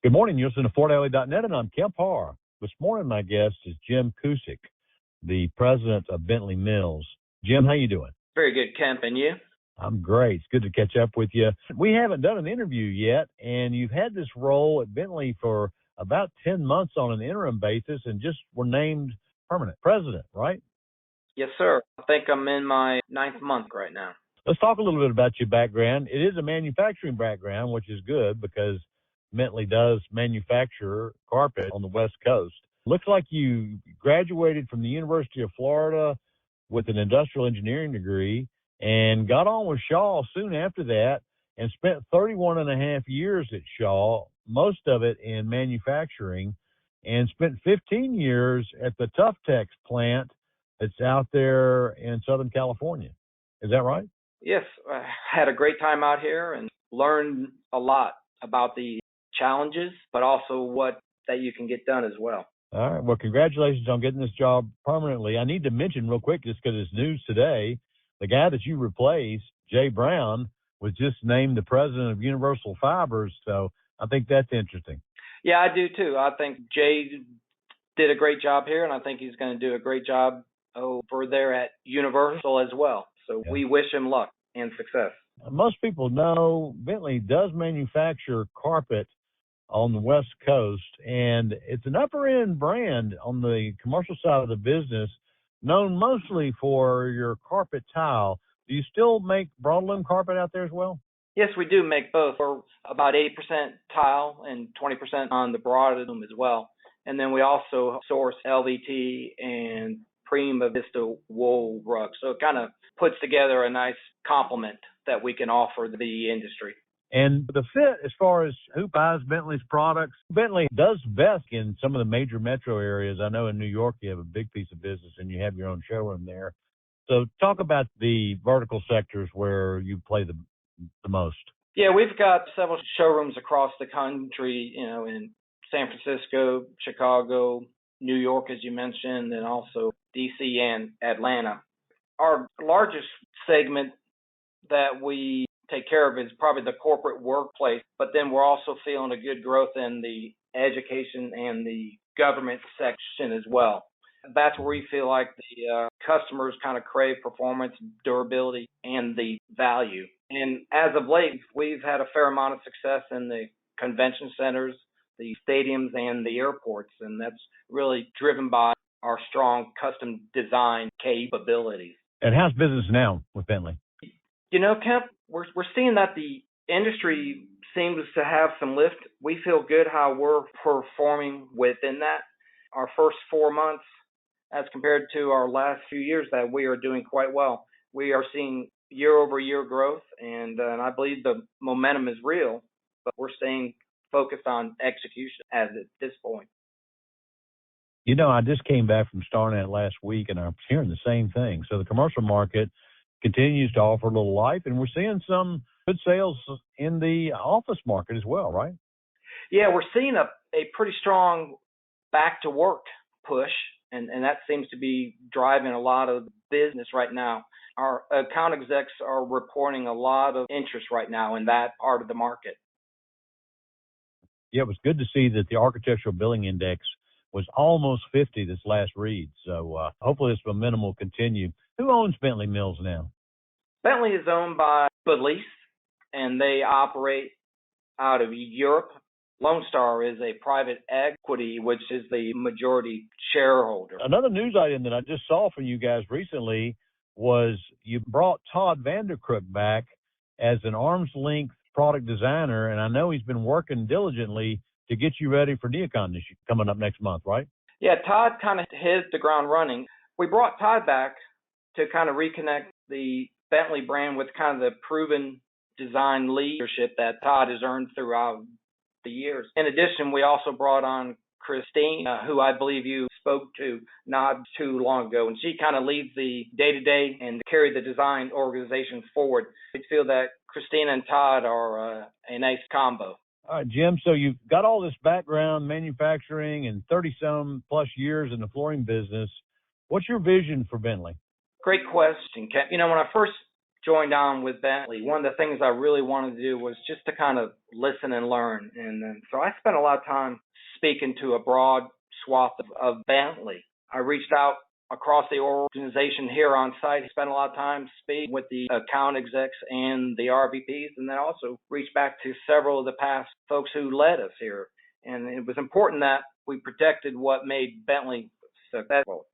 Good morning. You're listening to FortLA.net, and I'm Kemp Harr. This morning, my guest is Jim Cusick, the president of Bentley Mills. Jim, how you doing? Very good, Kemp. And you? I'm great. It's good to catch up with you. We haven't done an interview yet, and you've had this role at Bentley for about 10 months on an interim basis and just were named permanent president, right? Yes, sir. I think I'm in my 9th month right now. Let's talk a little bit about your background. It is a manufacturing background, which is good because Bentley does manufacture carpet on the West Coast. Looks like you graduated from the University of Florida with an industrial engineering degree and got on with Shaw soon after that and spent 31 and a half years at Shaw, most of it in manufacturing, and spent 15 years at the Tuftex plant that's out there in Southern California. Is that right? Yes. I had a great time out here and learned a lot about the challenges, but also what that you can get done as well. All right. Well, congratulations on getting this job permanently. I need to mention real quick, just because it's news today, the guy that you replaced, Jay Brown, was just named the president of Universal Fibers. So I think that's interesting. Yeah, I do too. I think Jay did a great job here, and I think he's going to do a great job over there at Universal as well. So we wish him luck and success. Most people know Bentley does manufacture carpet on the West Coast, and it's an upper-end brand on the commercial side of the business, known mostly for your carpet tile. Do you still make broadloom carpet out there as well? Yes, we do make both. We're about 80% tile and 20% on the broadloom as well. And then we also source LVT and Prima Vista wool rugs. So it kind of puts together a nice complement that we can offer the industry. And the fit, as far as who buys Bentley's products, Bentley does best in some of the major metro areas. I know in New York you have a big piece of business and you have your own showroom there. So talk about the vertical sectors where you play the most. Yeah, we've got several showrooms across the country, in San Francisco, Chicago, New York, as you mentioned, and also DC and Atlanta. Our largest segment that we take care of is probably the corporate workplace, but then we're also feeling a good growth in the education and the government section as well. That's where we feel like the customers kind of crave performance, durability, and the value. And as of late, we've had a fair amount of success in the convention centers, the stadiums, and the airports, and that's really driven by our strong custom design capabilities. And how's business now with Bentley? Kemp, we're seeing that the industry seems to have some lift. We feel good how we're performing within that. Our first 4 months, as compared to our last few years, that we are doing quite well. We are seeing year-over-year growth, and I believe the momentum is real, but we're staying focused on execution at this point. I just came back from StarNet last week, and I'm hearing the same thing. So the commercial market continues to offer a little life, and we're seeing some good sales in the office market as well, right? Yeah, we're seeing a pretty strong back-to-work push, and that seems to be driving a lot of business right now. Our account execs are reporting a lot of interest right now in that part of the market. Yeah, it was good to see that the Architectural Billing Index was almost 50 this last read. So hopefully this momentum will continue. Who owns Bentley Mills now? Bentley is owned by Lease, and they operate out of Europe. Lone Star is a private equity, which is the majority shareholder. Another news item that I just saw from you guys recently was you brought Todd Vanderkrook back as an arm's length product designer, and I know he's been working diligently to get you ready for NeoCon coming up next month, right? Yeah, Todd kind of hit the ground running. We brought Todd back to kind of reconnect the Bentley brand with kind of the proven design leadership that Todd has earned throughout the years. In addition, we also brought on Christine, who I believe you spoke to not too long ago, and she kind of leads the day-to-day and carry the design organization forward. I feel that Christina and Todd are a nice combo. All right, Jim, so you've got all this background, manufacturing, and 30-some plus years in the flooring business. What's your vision for Bentley? Great question, Kent. When I first joined on with Bentley, one of the things I really wanted to do was just to kind of listen and learn. And then, so I spent a lot of time speaking to a broad swath of Bentley. I reached out across the organization here on site, spent a lot of time speaking with the account execs and the RVPs, and then also reached back to several of the past folks who led us here. And it was important that we protected what made Bentley successful.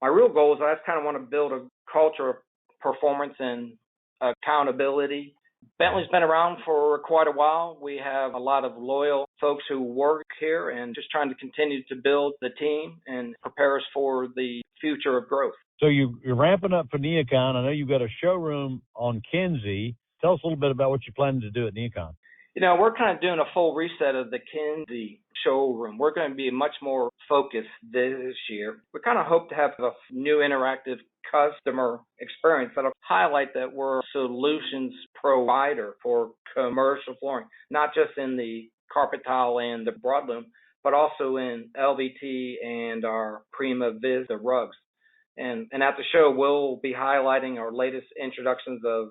My real goal is I just kind of want to build a culture of performance and accountability. Bentley's been around for quite a while. We have a lot of loyal folks who work here and just trying to continue to build the team and prepare us for the future of growth. So you're ramping up for NeoCon. I know you've got a showroom on Kinsey. Tell us a little bit about what you're planning to do at NeoCon. We're kind of doing a full reset of the Kinsey showroom. We're going to be much more focused this year. We kind of hope to have a new interactive customer experience that'll highlight that we're a solutions provider for commercial flooring, not just in the carpet tile and the broadloom, but also in LVT and our Prima Vista rugs. And at the show, we'll be highlighting our latest introductions of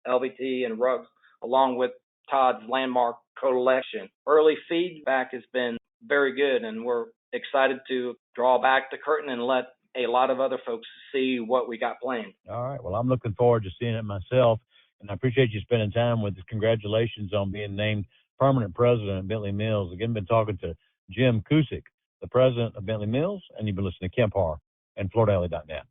LVT and rugs, along with Todd's landmark collection. Early feedback has been very good, and we're excited to draw back the curtain and let a lot of other folks see what we got planned. All right. Well, I'm looking forward to seeing it myself, and I appreciate you spending time with us. Congratulations on being named permanent president of Bentley Mills. Again, been talking to Jim Cusick, the president of Bentley Mills, and you've been listening to Kemp Harr and FloorDaily.net.